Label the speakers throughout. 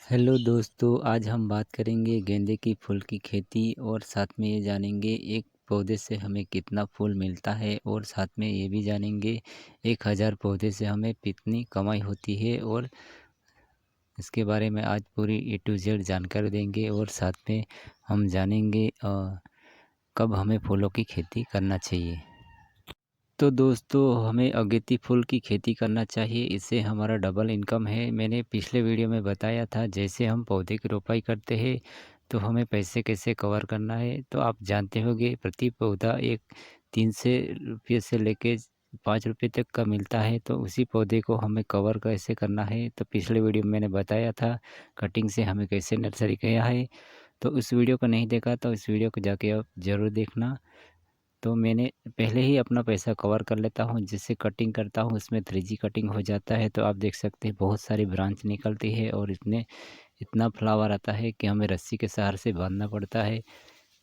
Speaker 1: Hello दोस्तों, आज हम बात करेंगे गेंदे की फूल की खेती और साथ में ये जानेंगे एक पौधे से हमें कितना फूल मिलता है और साथ में ये भी जानेंगे 1000 पौधे से हमें कितनी कमाई होती है। और इसके बारे में आज पूरी ए टू जेड जानकारी देंगे और साथ में हम जानेंगे कब हमें फूलों की खेती करना चाहिए। तो दोस्तों, हमें अगेती फूल की खेती करना चाहिए, इससे हमारा डबल इनकम है। मैंने पिछले वीडियो में बताया था जैसे हम पौधे की रोपाई करते हैं तो हमें पैसे कैसे कवर करना है। तो आप जानते होंगे प्रति पौधा एक 3 से लेके 5 रुपये तक का मिलता है। तो उसी पौधे को हमें कवर कैसे करना है तो पिछले वीडियो में मैंने बताया था कटिंग से हमें कैसे नर्सरी किया है। तो उस वीडियो को नहीं देखा तो इस वीडियो को जाके आप ज़रूर देखना। तो मैंने पहले ही अपना पैसा कवर कर लेता हूँ, जिससे कटिंग करता हूँ उसमें 3G कटिंग हो जाता है। तो आप देख सकते हैं बहुत सारी ब्रांच निकलती है और इतना फ्लावर आता है कि हमें रस्सी के सहारे से बांधना पड़ता है।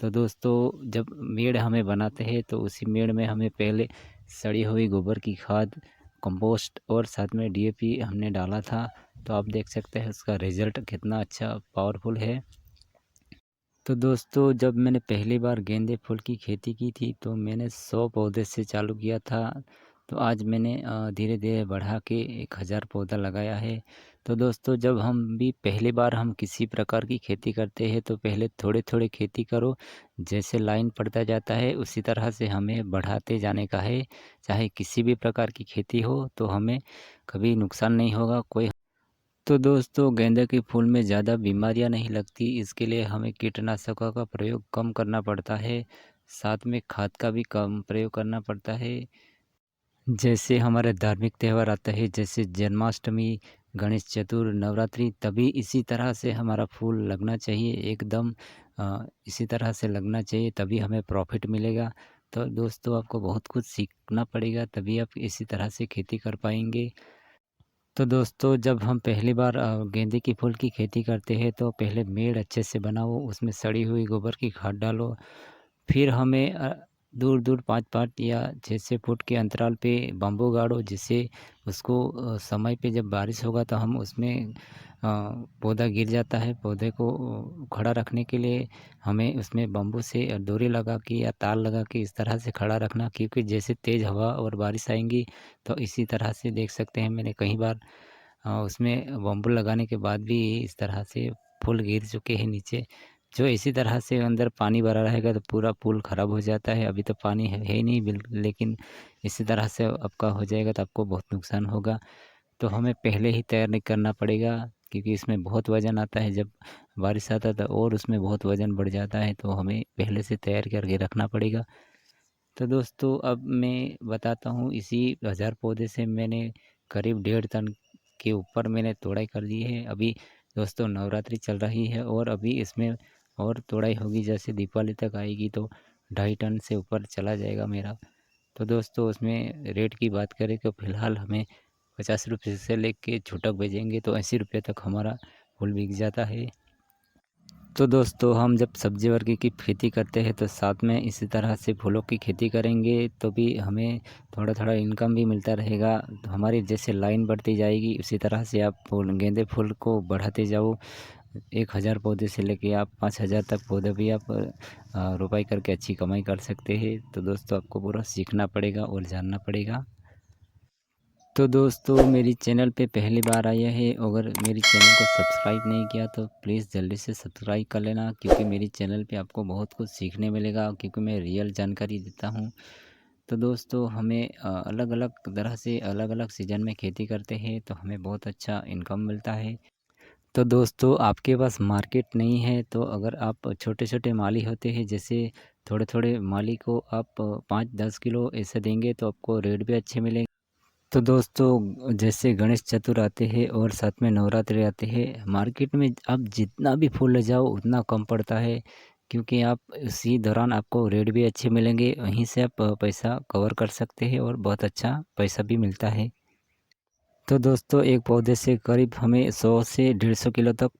Speaker 1: तो दोस्तों, जब मेड़ हमें बनाते हैं तो उसी मेड़ में हमें पहले सड़ी हुई गोबर की खाद, कंपोस्ट और साथ में DAP हमने डाला था। तो आप देख सकते हैं उसका रिज़ल्ट कितना अच्छा पावरफुल है। तो दोस्तों, जब मैंने पहली बार गेंदे फूल की खेती की थी तो मैंने 100 पौधे से चालू किया था। तो आज मैंने धीरे धीरे बढ़ा के 1000 पौधा लगाया है। तो दोस्तों, जब हम भी पहली बार हम किसी प्रकार की खेती करते हैं तो पहले थोड़े थोड़े खेती करो, जैसे लाइन पड़ता जाता है उसी तरह से हमें बढ़ाते जाने का है। चाहे किसी भी प्रकार की खेती हो तो हमें कभी नुकसान नहीं होगा कोई। तो दोस्तों, गेंदे के फूल में ज़्यादा बीमारियां नहीं लगती, इसके लिए हमें कीटनाशकों का प्रयोग कम करना पड़ता है। साथ में खाद का भी कम प्रयोग करना पड़ता है। जैसे हमारे धार्मिक त्यौहार आता है जैसे जन्माष्टमी, गणेश चतुर, नवरात्रि, तभी इसी तरह से हमारा फूल लगना चाहिए एकदम। इसी तरह से लगना चाहिए तभी हमें प्रॉफिट मिलेगा। तो दोस्तों, आपको बहुत कुछ सीखना पड़ेगा तभी आप इसी तरह से खेती कर पाएंगे। तो दोस्तों, जब हम पहली बार गेंदे की फूल की खेती करते हैं तो पहले मेड़ अच्छे से बनाओ, उसमें सड़ी हुई गोबर की खाद डालो। फिर हमें दूर दूर 5-5 या 6-6 फुट के अंतराल पे बम्बू गाड़ो, जिससे उसको समय पे जब बारिश होगा तो हम उसमें पौधा गिर जाता है। पौधे को खड़ा रखने के लिए हमें उसमें बम्बू से डोरी लगा के या तार लगा के इस तरह से खड़ा रखना, क्योंकि जैसे तेज़ हवा और बारिश आएंगी तो इसी तरह से देख सकते हैं मैंने कई बार उसमें बम्बू लगाने के बाद भी इस तरह से फूल गिर चुके हैं नीचे। जो इसी तरह से अंदर पानी भरा रहेगा तो पूरा पुल ख़राब हो जाता है। अभी तो पानी है ही नहीं लेकिन इसी तरह से आपका हो जाएगा तो आपको बहुत नुकसान होगा। तो हमें पहले ही तैयार नहीं करना पड़ेगा, क्योंकि इसमें बहुत वज़न आता है। जब बारिश आता है तो और उसमें बहुत वज़न बढ़ जाता है, तो हमें पहले से तैयार करके रखना पड़ेगा। तो दोस्तों, अब मैं बताता हूँ, इसी 1000 पौधे से मैंने करीब 1.5 टन के ऊपर मैंने तोड़ाई कर दी है। अभी दोस्तों नवरात्रि चल रही है और अभी इसमें और तोड़ाई होगी, जैसे दीपावली तक आएगी तो 2.5 टन से ऊपर चला जाएगा मेरा। तो दोस्तों, उसमें रेट की बात करें तो फ़िलहाल हमें 50 रुपये से लेके छूटक भेजेंगे तो 80 रुपये तक हमारा फूल बिक जाता है। तो दोस्तों, हम जब सब्जी वर्गी की खेती करते हैं तो साथ में इसी तरह से फूलों की खेती करेंगे तो भी हमें थोड़ा थोड़ा इनकम भी मिलता रहेगा। तो हमारी जैसे लाइन बढ़ती जाएगी उसी तरह से आप फूल गेंदे फूल को बढ़ाते जाओ। 1000 पौधे से लेके आप 5000 तक पौधे भी आप रोपाई करके अच्छी कमाई कर सकते हैं। तो दोस्तों, आपको पूरा सीखना पड़ेगा और जानना पड़ेगा। तो दोस्तों, मेरी चैनल पे पहली बार आया है, अगर मेरी चैनल को सब्सक्राइब नहीं किया तो प्लीज़ जल्दी से सब्सक्राइब कर लेना, क्योंकि मेरी चैनल पे आपको बहुत कुछ सीखने मिलेगा, क्योंकि मैं रियल जानकारी देता हूँ। तो दोस्तों, हमें अलग अलग तरह से अलग अलग सीज़न में खेती करते हैं तो हमें बहुत अच्छा इनकम मिलता है। तो दोस्तों, आपके पास मार्केट नहीं है तो अगर आप छोटे छोटे माली होते हैं, जैसे थोड़े थोड़े माली को आप 5-10 किलो ऐसे देंगे तो आपको रेट भी अच्छे मिलेंगे। तो दोस्तों, जैसे गणेश चतुर आते हैं और साथ में नवरात्रि आते हैं, मार्केट में आप जितना भी फूल ले जाओ उतना कम पड़ता है, क्योंकि आप इसी दौरान आपको रेट भी अच्छे मिलेंगे, वहीं से आप पैसा कवर कर सकते हैं और बहुत अच्छा पैसा भी मिलता है। तो दोस्तों, एक पौधे से करीब हमें 100 से 150 किलो तक